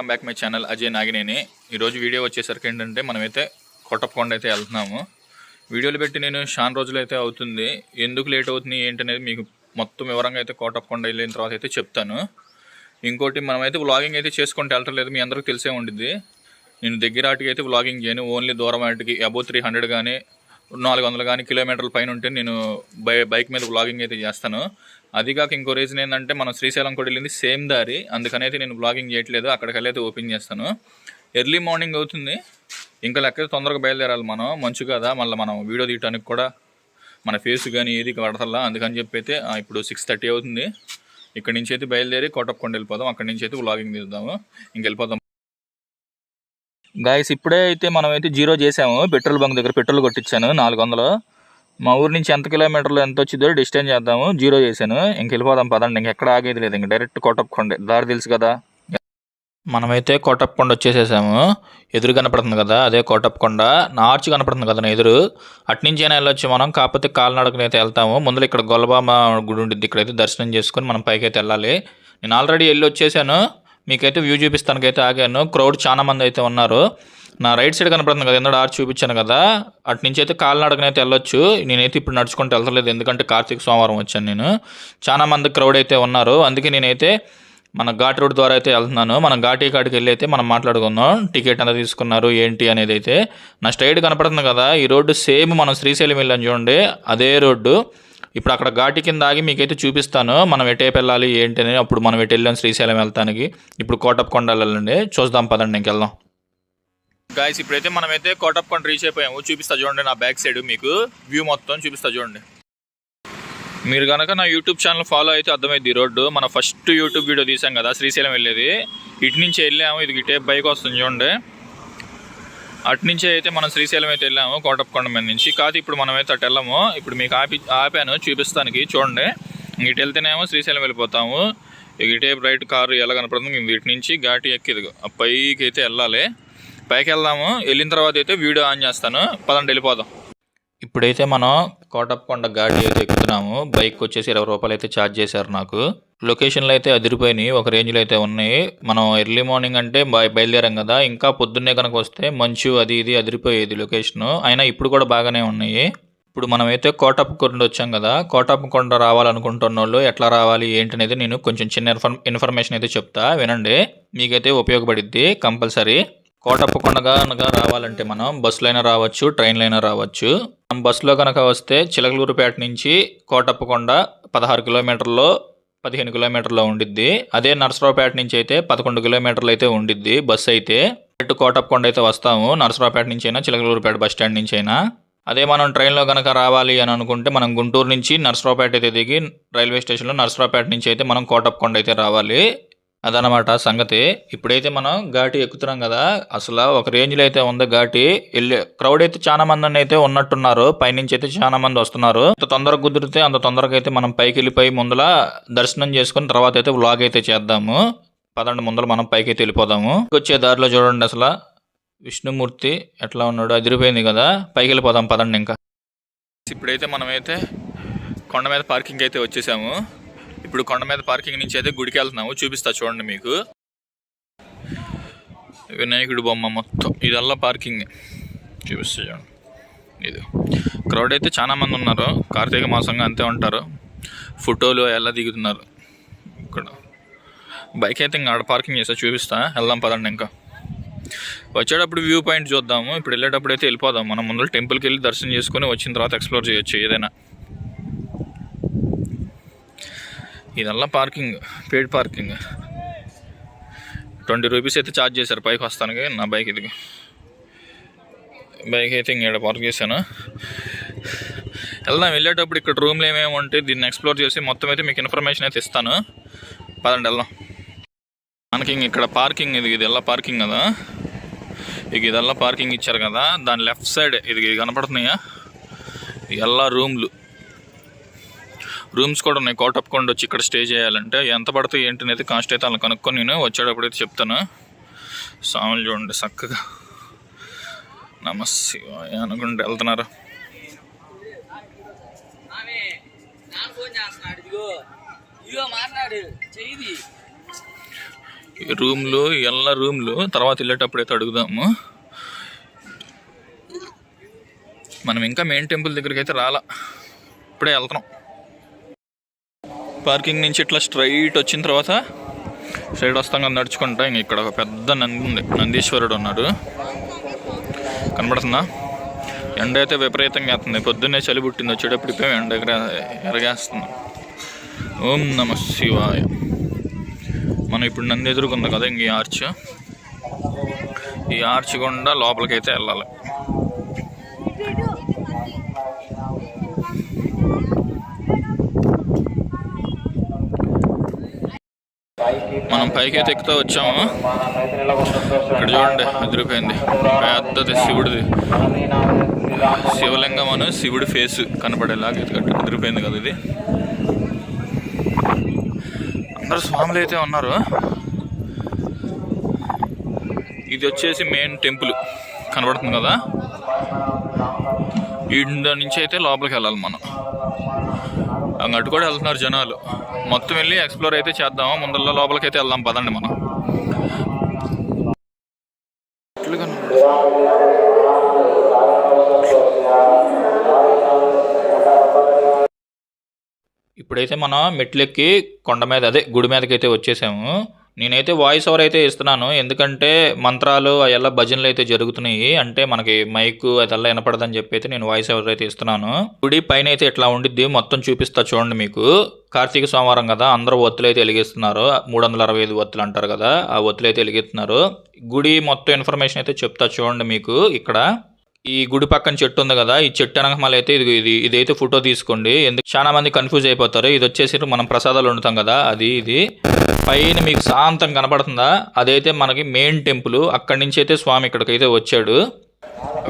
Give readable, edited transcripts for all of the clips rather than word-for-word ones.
Welcome back my channel Ajay Nagineni. ఈరోజు video వచ్చేసరికి ఏంటంటే మనమైతే కోటప్పకొండ అయితే వెళ్తున్నాము. వీడియోలు పెట్టి నేను చాలా రోజులు అయితే అవుతుంది. ఎందుకు లేట్ అవుతుంది ఏంటనేది మీకు మొత్తం వివరంగా అయితే కోటప్పకొండ వెళ్ళిన తర్వాత అయితే చెప్తాను. ఇంకోటి మనమైతే వ్లాగింగ్ అయితే చేసుకుంటూ వెళ్ళట్లేదు, మీ అందరికీ తెలిసే ఉండిద్ది. నేను దగ్గర ఆటికి అయితే వ్లాగింగ్ చేయను, ఓన్లీ దూరం ఆటికి అబౌవ్ 300 కానీ 400 కానీ కిలోమీటర్ల పైన ఉంటే నేను బైక్ మీద వ్లాగింగ్ అయితే చేస్తాను. అది కాక ఇంకో రీజన్ ఏంటంటే మనం శ్రీశైలం కూడా వెళ్ళింది సేమ్ దారి, అందుకనైతే నేను వ్లాగింగ్ చేయట్లేదు. అక్కడికి వెళ్ళైతే ఓపెన్ చేస్తాను. ఎర్లీ మార్నింగ్ అవుతుంది, ఇంకా లెక్క తొందరగా బయలుదేరాలి. మనం మంచు కదా, మళ్ళీ మనం వీడియో తీయడానికి కూడా మన ఫేస్ కానీ ఏది పడతల్లా, అందుకని చెప్పి అయితే ఇప్పుడు 6:30 అవుతుంది. ఇక్కడి నుంచి అయితే బయలుదేరి కోటప్పకొండ వెళ్ళిపోదాం. అక్కడి నుంచి అయితే వ్లాగింగ్ తీద్దాము, ఇంకెళ్ళిపోదాం. గాయస్ ఇప్పుడే అయితే మనం అయితే 0 చేసాము. పెట్రోల్ బంక్ దగ్గర పెట్రోల్ కొట్టించాను 400. మా ఊరి నుంచి ఎంత కిలోమీటర్లు ఎంత వచ్చిందో డిస్టెన్స్ చేద్దాము. 0 చేశాను, ఇంకెళ్ళిపోదాం పదండి. ఇంకెక్కడ ఆగేది లేదు, ఇంక డైరెక్ట్ కోటప్పకొండ దారి తెలుసు కదా. మనమైతే కోటప్పకొండ వచ్చేసేసాము. ఎదురు కనపడుతుంది కదా, అదే కోటప్పకొండ. నార్చ్ కనపడుతుంది కదా నా ఎదురు, అట్నుంచి అయినా వెళ్ళొచ్చు మనం. కాకపోతే కాలినడకనైతే వెళ్తాము. ముందర ఇక్కడ గొల్లబామ గుడి ఉంటుంది, ఇక్కడైతే దర్శనం చేసుకొని మనం పైకి అయితే వెళ్ళాలి. నేను ఆల్రెడీ వెళ్ళి వచ్చేసాను, మీకైతే వ్యూ చూపిస్తానికైతే ఆగాను. క్రౌడ్ చాలా మంది అయితే ఉన్నారు. నా రైట్ సైడ్ కనపడుతుంది కదా, ఎందుకు ఆర్చ్ చూపించాను కదా, అటు నుంచి అయితే కాలినడకనైతే వెళ్ళొచ్చు. నేనైతే ఇప్పుడు నడుచుకుంటూ వెళ్తలేదు, ఎందుకంటే కార్తీక సోమవారం వచ్చాను నేను. చాలా మంది క్రౌడ్ అయితే ఉన్నారు, అందుకే నేనైతే మన ఘాట్ రోడ్ ద్వారా అయితే వెళ్తున్నాను. మనం ఘాటీ కాడికి వెళ్ళి అయితే మనం మాట్లాడుకుందాం. టికెట్ ఎంత తీసుకున్నారు ఏంటి అనేది అయితే. నా స్ట్రైట్ కనపడుతుంది కదా, ఈ రోడ్డు సేమ్ మనం శ్రీశైలం వెళ్ళాను చూడండి, అదే రోడ్డు. ఇప్పుడు అక్కడ ఘాటి కింద ఆగి మీకైతే చూపిస్తాను మనం ఎటేపు వెళ్ళాలి ఏంటి అని. అప్పుడు మనం ఎటు వెళ్ళాం శ్రీశైలం వెళ్తానికి. ఇప్పుడు కోటప్పకొండ వెళ్ళండి, చూద్దాం పదండి ఇంకెళ్దాం. గాయస్ ఇప్పుడైతే మనమైతే కోటప్పకొండ రీచ్ అయిపోయాము. చూపిస్తా చూడండి, నా బ్యాక్ సైడ్ మీకు వ్యూ మొత్తం చూపిస్తా చూడండి. మీరు కనుక నా యూట్యూబ్ ఛానల్ ఫాలో అయితే అర్థమైంది. ఈ రోడ్డు మన ఫస్ట్ యూట్యూబ్ వీడియో తీసాం కదా శ్రీశైలం వెళ్ళేది, ఇటు నుంచి వెళ్ళాము. ఇది ఇటే బైక్ వస్తుంది చూడండి, అటు నుంచి అయితే మనం శ్రీశైలం అయితే వెళ్ళాము కోటప్పకొండ మీద నుంచి. కాదు ఇప్పుడు మనమైతే అటు వెళ్ళాము. ఇప్పుడు మీకు ఆపాను చూపిస్తానికి చూడండి. ఇటు వెళ్తేనేమో శ్రీశైలం వెళ్ళిపోతాము. ఇటే రైట్ కారు ఎలా కనపడుతుంది, మేము ఇటు నుంచి ఘాటి ఎక్కి పైకి అయితే వెళ్ళాలి. పైకి వెళ్దాము, వెళ్ళిన తర్వాత అయితే వీడియో ఆన్ చేస్తాను, పదండి వెళ్ళిపోదాం. ఇప్పుడైతే మనం కోటప్పకొండ ఘాటి అయితే ఎక్కుతున్నాము. బైక్ వచ్చేసి 20 రూపాయలు అయితే ఛార్జ్ చేశారు నాకు. లొకేషన్లు అయితే అదిరిపోయినాయి, ఒక రేంజ్లో అయితే ఉన్నాయి. మనం ఎర్లీ మార్నింగ్ అంటే బయలుదేరాం కదా, ఇంకా పొద్దున్నే కనుక వస్తే మంచు అది ఇది అదిరిపోయేది లొకేషను. అయినా ఇప్పుడు కూడా బాగానే ఉన్నాయి. ఇప్పుడు మనమైతే కోటప్పకొండ వచ్చాం కదా, కోటప్పకొండ రావాలనుకుంటున్న వాళ్ళు ఎట్లా రావాలి ఏంటనేది నేను కొంచెం చిన్న ఇన్ఫర్మేషన్ అయితే చెప్తా, వినండి. మీకైతే ఉపయోగపడిద్ది కంపల్సరీ. కోటప్పకొండ కనుక రావాలంటే మనం బస్సులో అయినా రావచ్చు, ట్రైన్లో అయినా రావచ్చు. మనం బస్సులో కనుక వస్తే చిలకలూరుపేట నుంచి కోటప్పకొండ 16 కిలోమీటర్లో 15 కిలోమీటర్లో ఉండిద్ది. అదే నరసరావుపేట నుంచి అయితే 11 కిలోమీటర్లు అయితే ఉండిద్ది బస్సు అయితే. డైరెక్ట్ కోటప్పకొండ అయితే వస్తాము, నరసరావుపేట నుంచి అయినా చిలకలూరుపేట బస్ స్టాండ్ నుంచి అయినా. అదే మనం ట్రైన్లో కనుక రావాలి అని అనుకుంటే మనం గుంటూరు నుంచి నరసరావుపేట అయితే దిగి రైల్వే స్టేషన్లో నరసరావుపేట నుంచి అయితే మనం కోటప్పకొండ అయితే రావాలి. అదనమాట సంగతి. ఇప్పుడైతే మనం ఘాటి ఎక్కుతున్నాం కదా, అసలు ఒక రేంజ్లో అయితే ఉంది ఘాటి. క్రౌడ్ అయితే చాలా మంది అయితే ఉన్నట్టున్నారు, పైనుంచి అయితే చాలా మంది వస్తున్నారు. అంత తొందరగా కుదిరితే అంత తొందరగా అయితే మనం పైకి వెళ్ళిపోయి ముందల దర్శనం చేసుకుని తర్వాత అయితే వ్లాగ్ అయితే చేద్దాము. పదండి ముందర మనం పైకి అయితే వెళ్ళిపోదాము. వచ్చే దారిలో చూడండి అసలు విష్ణుమూర్తి ఎట్లా ఉన్నాడు, అదిరిపోయింది కదా. పైకి వెళ్ళిపోదాం పదండి. ఇంకా ఇప్పుడైతే మనమైతే కొండ మీద పార్కింగ్ అయితే వచ్చేసాము. ఇప్పుడు కొండ మీద పార్కింగ్ నుంచి అయితే గుడికి వెళ్తున్నాము, చూపిస్తా చూడండి మీకు. వినాయకుడి బొమ్మ మొత్తం ఇదల్లా పార్కింగ్ చూపిస్తా చూడండి. ఇది క్రౌడ్ అయితే చాలా మంది ఉన్నారు, కార్తీక మాసంగా అంతే ఉంటారు. ఫోటోలు ఎలా దిగుతున్నారు. ఇక్కడ బైక్ అయితే ఇంకా ఆడ పార్కింగ్ చేస్తా, చూపిస్తా, వెళ్దాం పదండి. ఇంకా వచ్చేటప్పుడు వ్యూ పాయింట్ చూద్దాము. ఇప్పుడు వెళ్ళేటప్పుడు అయితే వెళ్ళిపోదాం. మనం ముందు టెంపుల్కి వెళ్ళి దర్శనం చేసుకొని వచ్చిన తర్వాత ఎక్స్ప్లోర్ చేయొచ్చు ఏదైనా. ఇదల్లా పార్కింగ్, పెయిడ్ పార్కింగ్. 20 రూపీస్ అయితే ఛార్జ్ చేశారు పైకి వస్తానికి. నా బైక్ ఇది బైక్ అయితే ఇక్కడ పార్క్ చేశాను. వెళ్దాం. వెళ్ళేటప్పుడు ఇక్కడ రూమ్లు ఏమేమి ఉంటే దీన్ని ఎక్స్ప్లోర్ చేసి మొత్తం అయితే మీకు ఇన్ఫర్మేషన్ అయితే ఇస్తాను, పదండి వెళ్దాం. మనకి ఇక్కడ పార్కింగ్ ఇది ఎలా పార్కింగ్ కదా, ఇదల్లా పార్కింగ్ ఇచ్చారు కదా, దాని లెఫ్ట్ సైడ్ ఇది కనపడుతున్నాయా, ఎలా రూమ్స్ కూడా ఉన్నాయి. కోటప్పకొండ వచ్చి ఇక్కడ స్టే చేయాలంటే ఎంత పడుతుంది ఏంటనేది కాస్ట్ అయితే అలా కనుక్కొని నేను వచ్చేటప్పుడు అయితే చెప్తాను. సాములు చూడండి చక్కగా నమస్తే అనుకుంటే వెళ్తున్నారు. రూమ్లు ఎలా రూమ్లు తర్వాత వెళ్ళేటప్పుడైతే అడుగుదాము. మనం ఇంకా మెయిన్ టెంపుల్ దగ్గరికి అయితే రాలా, ఇప్పుడే వెళ్తున్నాం. పార్కింగ్ నుంచి ఇట్లా స్ట్రైట్ వచ్చిన తర్వాత సైడ్ వస్తాం కదా నడుచుకుంటా. ఇంక ఇక్కడ ఒక పెద్ద నంది ఉంది, నందీశ్వరుడు ఉన్నాడు, కనబడుతుందా? ఎండ అయితే విపరీతంగా వేస్తుంది. పొద్దున్నే చలి పుట్టింది, వచ్చేటప్పుడు ఇప్పుడే ఎండ ఎరగేస్తుంది. ఓం నమ శివాయ. మనం ఇప్పుడు నంది ఎదురుకుంది కదా ఇంక ఈ ఆర్చ్ గుండా లోపలికైతే వెళ్ళాలి. మనం పైకి అయితే ఎక్కుతూ వచ్చాము. ఇక్కడ చూడండి ఎదిరిపోయింది, పెద్దది శివుడిది శివలింగం అని శివుడి ఫేస్ కనపడేలాగా ఎదిరిపోయింది కదా ఇది. అందరు స్వాములు అయితే ఉన్నారు. ఇది వచ్చేసి మెయిన్ టెంపుల్ కనబడుతుంది కదా, ఇంటి నుంచి అయితే లోపలికి వెళ్ళాలి మనం. అటు కూడా వెళ్తున్నారు జనాలు. మొత్తం వెళ్ళి ఎక్స్ప్లోర్ అయితే చేద్దాము. ముందర లోపలికి అయితే వెళ్దాం పదండి మనం. ఇప్పుడైతే మనం మెట్లెక్కి కొండ మీద అదే గుడి మీదకి అయితే వచ్చేసాము. నేనైతే వాయిస్ ఓవర్ అయితే ఇస్తున్నాను, ఎందుకంటే మంత్రాలు అయ్యల్లా భజనలు అయితే జరుగుతున్నాయి, అంటే మనకి మైక్ అదల్లా వినపడదని చెప్పి అయితే నేను వాయిస్ ఓవర్ అయితే ఇస్తున్నాను. గుడి పైన అయితే ఇట్లా ఉండిద్ది, మొత్తం చూపిస్తా చూడండి. మీకు కార్తీక సోమవారం కదా, అందరూ ఒత్తులు అయితే వెలిగిస్తున్నారు. 365 ఒత్తులు అంటారు కదా, ఆ ఒత్తులు అయితే వెలిగిస్తున్నారు. గుడి మొత్తం ఇన్ఫర్మేషన్ అయితే చెప్తా చూడండి. మీకు ఇక్కడ ఈ గుడి పక్కన చెట్టు ఉంది కదా, ఈ చెట్టు వెనకమాల అయితే ఇదైతే ఫోటో తీసుకోండి. ఎందుకు చాలా మంది కన్ఫ్యూజ్ అయిపోతారు. ఇది వచ్చేసి మనం ప్రసాదాలు వండుతాం కదా, ఇది పైన మీకు శాంతం కనపడుతుందా, అదైతే మనకి మెయిన్ టెంపుల్. అక్కడి నుంచి అయితే స్వామి ఇక్కడికైతే వచ్చాడు.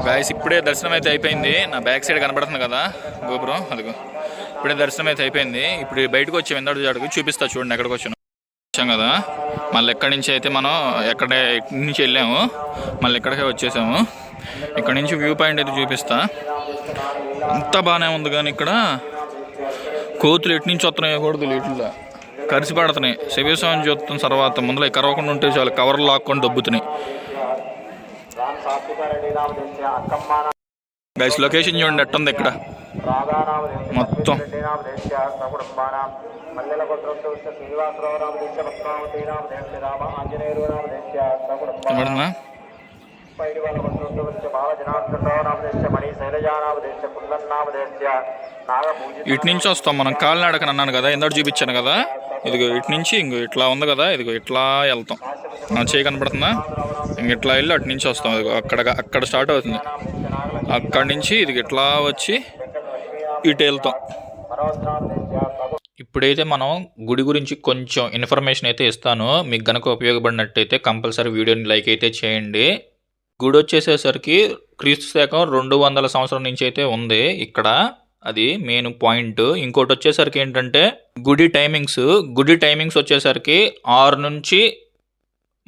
గాయ్స్ ఇప్పుడే దర్శనం అయితే అయిపోయింది. నా బ్యాక్ సైడ్ కనపడుతుంది కదా గోపురం, అదిగో ఇప్పుడే దర్శనం అయితే అయిపోయింది. ఇప్పుడు బయటకు వచ్చాము, ఎందడు జాడుకు చూపిస్తా చూడండి ఎక్కడికి వచ్చాం కదా. మళ్ళీ ఎక్కడి నుంచి అయితే మనం ఎక్కడి నుంచి వెళ్ళాము, మళ్ళీ ఎక్కడికే వచ్చేసాము. ఇక్కడ నుంచి వ్యూ పాయింట్ అయితే చూపిస్తా. అంతా బాగానే ఉంది, కానీ ఇక్కడ కోతులు ఎటు నుంచి వస్తున్నాయో కూడా తెలియట్లా, కరిసి పడుతున్నాయి. శివస్వామిని చూస్తున్న తర్వాత ముందులో కరవకుండా ఉంటే చాలు, కవర్లు లాక్కొని దొబ్బుతున్నాయి. గైస్ లొకేషన్ చూడండి ఎట్టుంది ఇక్కడ మొత్తం. ఇటు నుంచి వస్తాం మనం, కాలినడకని అన్నాను కదా, ఎందరు చూపించాను కదా. ఇదిగో ఇటు నుంచి ఇంకో ఇట్లా ఉంది కదా, ఇదిగో ఇట్లా వెళ్తాం. చేయి కనపడుతుందా, ఇంక ఇట్లా వెళ్ళి అటు నుంచి వస్తాం. ఇదిగో అక్కడ స్టార్ట్ అవుతుంది. అక్కడి నుంచి ఇది ఇట్లా వచ్చి ఇటు వెళ్తాం. ఇప్పుడైతే మనం గుడి గురించి కొంచెం ఇన్ఫర్మేషన్ అయితే ఇస్తాను. మీకు గనక ఉపయోగపడినట్టయితే కంపల్సరీ వీడియోని లైక్ అయితే చేయండి. గుడి వచ్చేసేసరికి క్రీస్తు శకం 200 సంవత్సరం నుంచి అయితే ఉంది ఇక్కడ, అది మెయిన్ పాయింట్. ఇంకోటి వచ్చేసరికి ఏంటంటే గుడి టైమింగ్స్ వచ్చేసరికి 6 నుంచి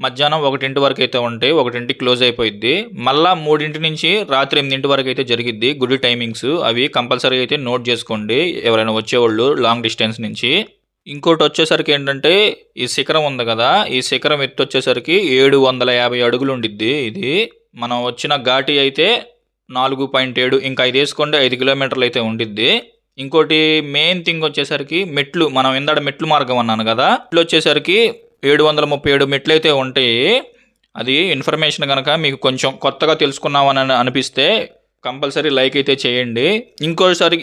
మధ్యాహ్నం 1 వరకు అయితే ఉంటాయి. 1 క్లోజ్ అయిపోయింది. మళ్ళీ 3 నుంచి రాత్రి 8 వరకు అయితే జరిగిద్ది గుడి టైమింగ్స్. అవి కంపల్సరీ అయితే నోట్ చేసుకోండి ఎవరైనా వచ్చేవాళ్ళు లాంగ్ డిస్టెన్స్ నుంచి. ఇంకోటి వచ్చేసరికి ఏంటంటే ఈ శిఖరం ఉంది కదా, ఈ శిఖరం ఎత్తు వచ్చేసరికి 750 అడుగులు ఉండిద్ది. ఇది మనం వచ్చిన ఘాటి అయితే 4.7, ఇంకా 5 వేసుకోండి 5 కిలోమీటర్లు అయితే ఉండిద్ది. ఇంకోటి మెయిన్ థింగ్ వచ్చేసరికి మెట్లు, మనం ఇందాడ మెట్లు మార్గం అన్నాను కదా, మెట్లు వచ్చేసరికి 737 మెట్లు అయితే ఉంటాయి. అది ఇన్ఫర్మేషన్ కనుక మీకు కొంచెం కొత్తగా తెలుసుకున్నామని అనిపిస్తే కంపల్సరీ లైక్ అయితే చేయండి.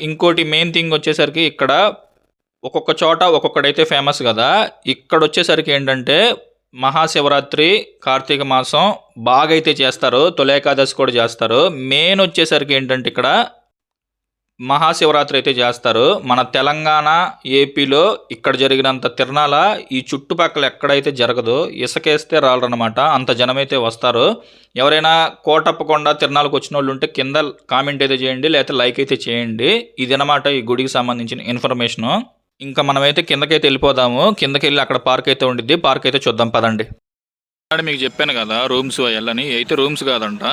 ఇంకోటి మెయిన్ థింగ్ వచ్చేసరికి ఇక్కడ ఒక్కొక్క చోట ఒక్కొక్కడైతే ఫేమస్ కదా. ఇక్కడ వచ్చేసరికి ఏంటంటే మహాశివరాత్రి కార్తీక మాసం బాగా అయితే చేస్తారు, తొలి ఏకాదశి కూడా చేస్తారు. మెయిన్ వచ్చేసరికి ఏంటంటే ఇక్కడ మహాశివరాత్రి అయితే చేస్తారు. మన తెలంగాణ ఏపీలో ఇక్కడ జరిగినంత తిరణాల ఈ చుట్టుపక్కల ఎక్కడైతే జరగదో, ఇసుకేస్తే రాలరనమాట, అంత జనమైతే వస్తారు. ఎవరైనా కోటప్పకొండ తిరణాలకు వచ్చిన వాళ్ళు ఉంటే కింద కామెంట్ అయితే చేయండి, లేకపోతే లైక్ అయితే చేయండి. ఇది అనమాట ఈ గుడికి సంబంధించిన ఇన్ఫర్మేషను. ఇంకా మనమైతే కిందకైతే వెళ్ళిపోదాము. కిందకి వెళ్ళి అక్కడ పార్క్ అయితే ఉండిద్ది, పార్క్ అయితే చూద్దాం పదండి. మీకు చెప్పాను కదా రూమ్స్ అయ్యాలని, అయితే రూమ్స్ కాదంట,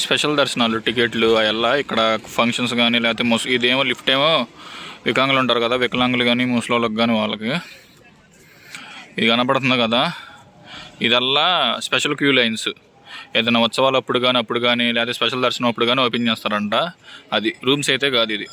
స్పెషల్ దర్శనాలు, టికెట్లు అయ్యల్లా. ఇక్కడ ఫంక్షన్స్ కానీ లేకపోతే ఇదేమో లిఫ్ట్ ఏమో వికలాంగులు ఉంటారు కదా, వికలాంగులు కానీ ముసలోళ్ళకి కానీ వాళ్ళకి ఇది కనపడుతుంది కదా, ఇదల్లా స్పెషల్ క్యూ లైన్స్, ఏదైనా ఉత్సవాలు అప్పుడు కానీ లేదా స్పెషల్ దర్శనం అప్పుడు కానీ ఓపెన్ చేస్తారంట. అది రూమ్స్ అయితే కాదు ఇది.